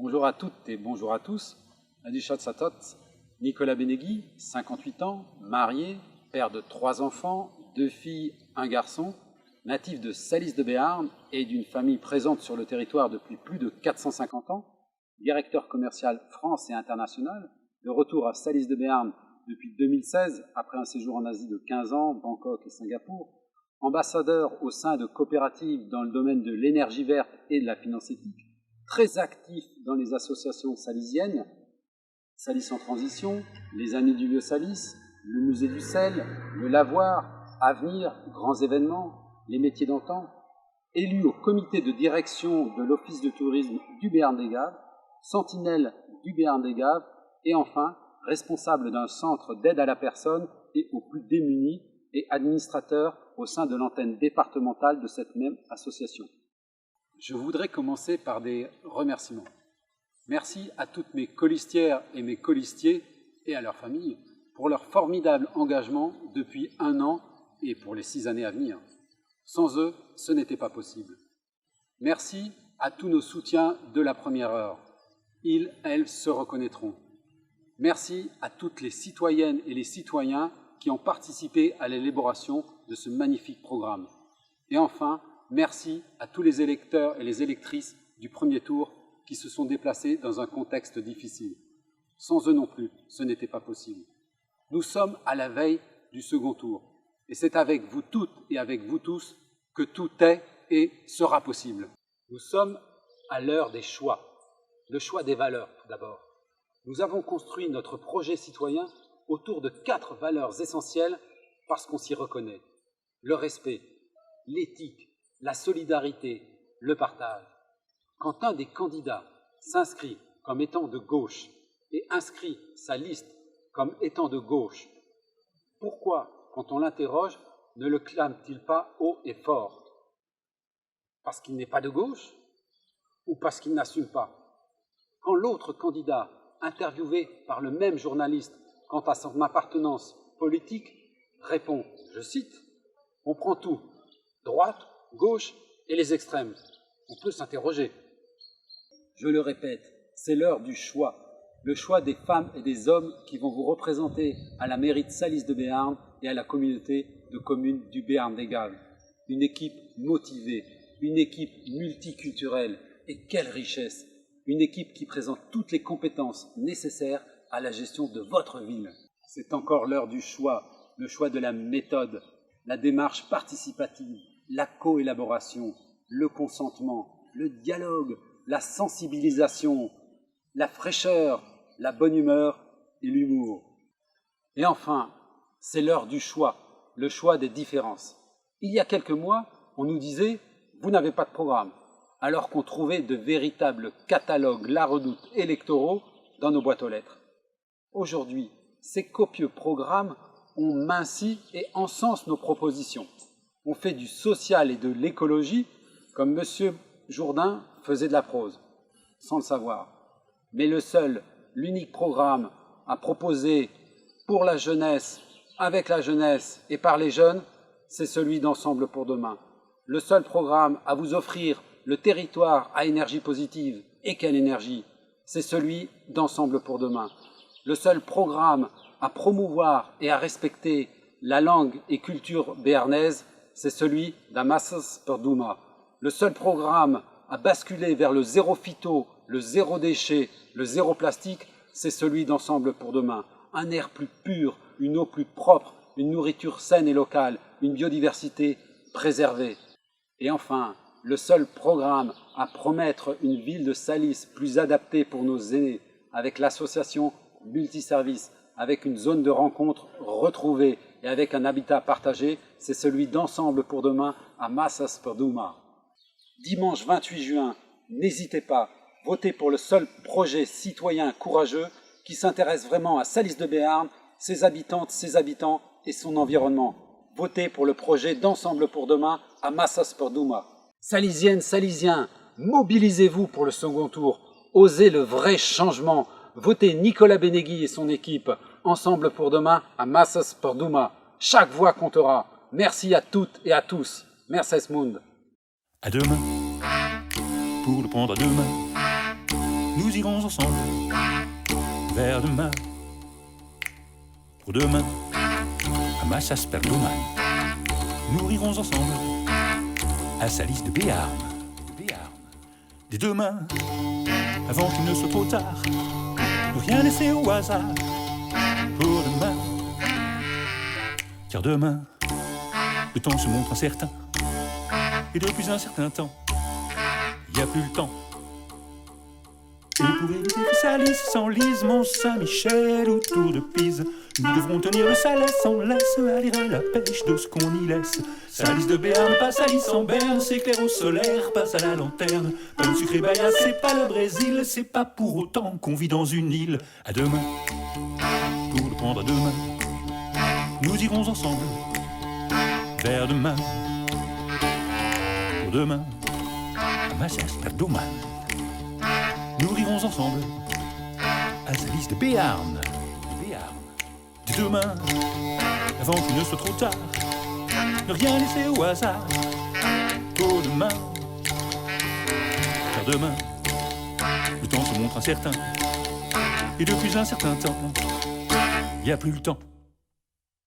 Bonjour à toutes et bonjour à tous. Adishat Satot, Nicolas Benegui, 58 ans, marié, père de 3 enfants, 2 filles, 1 garçon, natif de Salis de Béarn et d'une famille présente sur le territoire depuis plus de 450 ans, directeur commercial France et international, de retour à Salis de Béarn depuis 2016 après un séjour en Asie de 15 ans, Bangkok et Singapour, ambassadeur au sein de coopératives dans le domaine de l'énergie verte et de la finance éthique, très actif dans les associations salisiennes, Salis en transition, les Amis du Vieux Salis, le Musée du sel, le Lavoir, Avenir, grands événements, les métiers d'antan, élu au comité de direction de l'Office de tourisme du Béarn-des-Gaves, sentinelle du Béarn-des-Gaves et enfin responsable d'un centre d'aide à la personne et aux plus démunis et administrateur au sein de l'antenne départementale de cette même association. Je voudrais commencer par des remerciements. Merci à toutes mes colistières et mes colistiers et à leurs familles pour leur formidable engagement depuis 1 an et pour les 6 années à venir. Sans eux, ce n'était pas possible. Merci à tous nos soutiens de la première heure. Ils, elles, se reconnaîtront. Merci à toutes les citoyennes et les citoyens qui ont participé à l'élaboration de ce magnifique programme. Et enfin, merci à tous les électeurs et les électrices du premier tour qui se sont déplacés dans un contexte difficile. Sans eux non plus, ce n'était pas possible. Nous sommes à la veille du second tour. Et c'est avec vous toutes et avec vous tous que tout est et sera possible. Nous sommes à l'heure des choix. Le choix des valeurs, tout d'abord. Nous avons construit notre projet citoyen autour de 4 valeurs essentielles parce qu'on s'y reconnaît. Le respect, l'éthique, la solidarité, le partage. Quand un des candidats s'inscrit comme étant de gauche et inscrit sa liste comme étant de gauche, pourquoi, quand on l'interroge, ne le clame-t-il pas haut et fort? Parce qu'il n'est pas de gauche ou parce qu'il n'assume pas? Quand l'autre candidat, interviewé par le même journaliste quant à son appartenance politique, répond, je cite, « On prend tout, droite, gauche et les extrêmes. » On peut s'interroger. Je le répète, c'est l'heure du choix. Le choix des femmes et des hommes qui vont vous représenter à la mairie de Salis de Béarn et à la communauté de communes du Béarn-des-Gaves. Une équipe motivée, une équipe multiculturelle. Et quelle richesse! Une équipe qui présente toutes les compétences nécessaires à la gestion de votre ville. C'est encore l'heure du choix, le choix de la méthode, la démarche participative, la coélaboration, le consentement, le dialogue, la sensibilisation, la fraîcheur, la bonne humeur et l'humour. Et enfin, c'est l'heure du choix, le choix des différences. Il y a quelques mois, on nous disait « vous n'avez pas de programme », alors qu'on trouvait de véritables catalogues La Redoute électoraux dans nos boîtes aux lettres. Aujourd'hui, ces copieux programmes ont minci et encensent nos propositions. On fait du social et de l'écologie comme M. Jourdain faisait de la prose, sans le savoir. Mais l'unique programme à proposer pour la jeunesse, avec la jeunesse et par les jeunes, c'est celui d'Ensemble pour demain. Le seul programme à vous offrir le territoire à énergie positive, et quelle énergie, c'est celui d'Ensemble pour demain. Le seul programme à promouvoir et à respecter la langue et culture béarnaise, c'est celui d'Amassas per Douma. Le seul programme à basculer vers le zéro phyto, le zéro déchet, le zéro plastique, c'est celui d'Ensemble pour demain. Un air plus pur, une eau plus propre, une nourriture saine et locale, une biodiversité préservée. Et enfin, le seul programme à promettre une ville de Salis plus adaptée pour nos aînés, avec l'association multiservice, avec une zone de rencontre retrouvée et avec un habitat partagé, c'est celui d'Ensemble pour demain à Massas per Douma. Dimanche 28 juin, n'hésitez pas, votez pour le seul projet citoyen courageux qui s'intéresse vraiment à Salis de Béarn, ses habitantes, ses habitants et son environnement. Votez pour le projet d'Ensemble pour demain à Massas per Douma. Salisiennes, Salisiens, mobilisez-vous pour le second tour. Osez le vrai changement. Votez Nicolas Benegui et son équipe. Ensemble pour demain à Massas per Douma. Chaque voix comptera. Merci à toutes et à tous. Merci Mund. À demain, pour le prendre à demain. nous irons ensemble vers demain. Pour demain, à Massas Perdoman, nous rirons ensemble à Salis de Béarn. Dès demain, avant qu'il ne soit trop tard, ne rien laisser au hasard. Pour demain, car demain, le temps se montre incertain. Et depuis un certain temps, il n'y a plus le temps. Et pour éviter que Salis s'enlise, Mont-Saint-Michel autour de Pise, nous devrons tenir le Salès sans laisse, aller à la pêche de ce qu'on y laisse. Salis de Béarn, pas Salis en berne, s'éclaire au solaire, passe à la lanterne. Pas le sucré baya, c'est pas le Brésil, c'est pas pour autant qu'on vit dans une île. À demain, pour le prendre à demain, nous irons ensemble vers demain. Pour demain, à Massas Perdoman, nous rirons ensemble à Salis de Béarn. Dès demain, avant qu'il ne soit trop tard, ne rien laisser au hasard. Pour demain, car demain, le temps se montre incertain. Et depuis un certain temps, il n'y a plus le temps.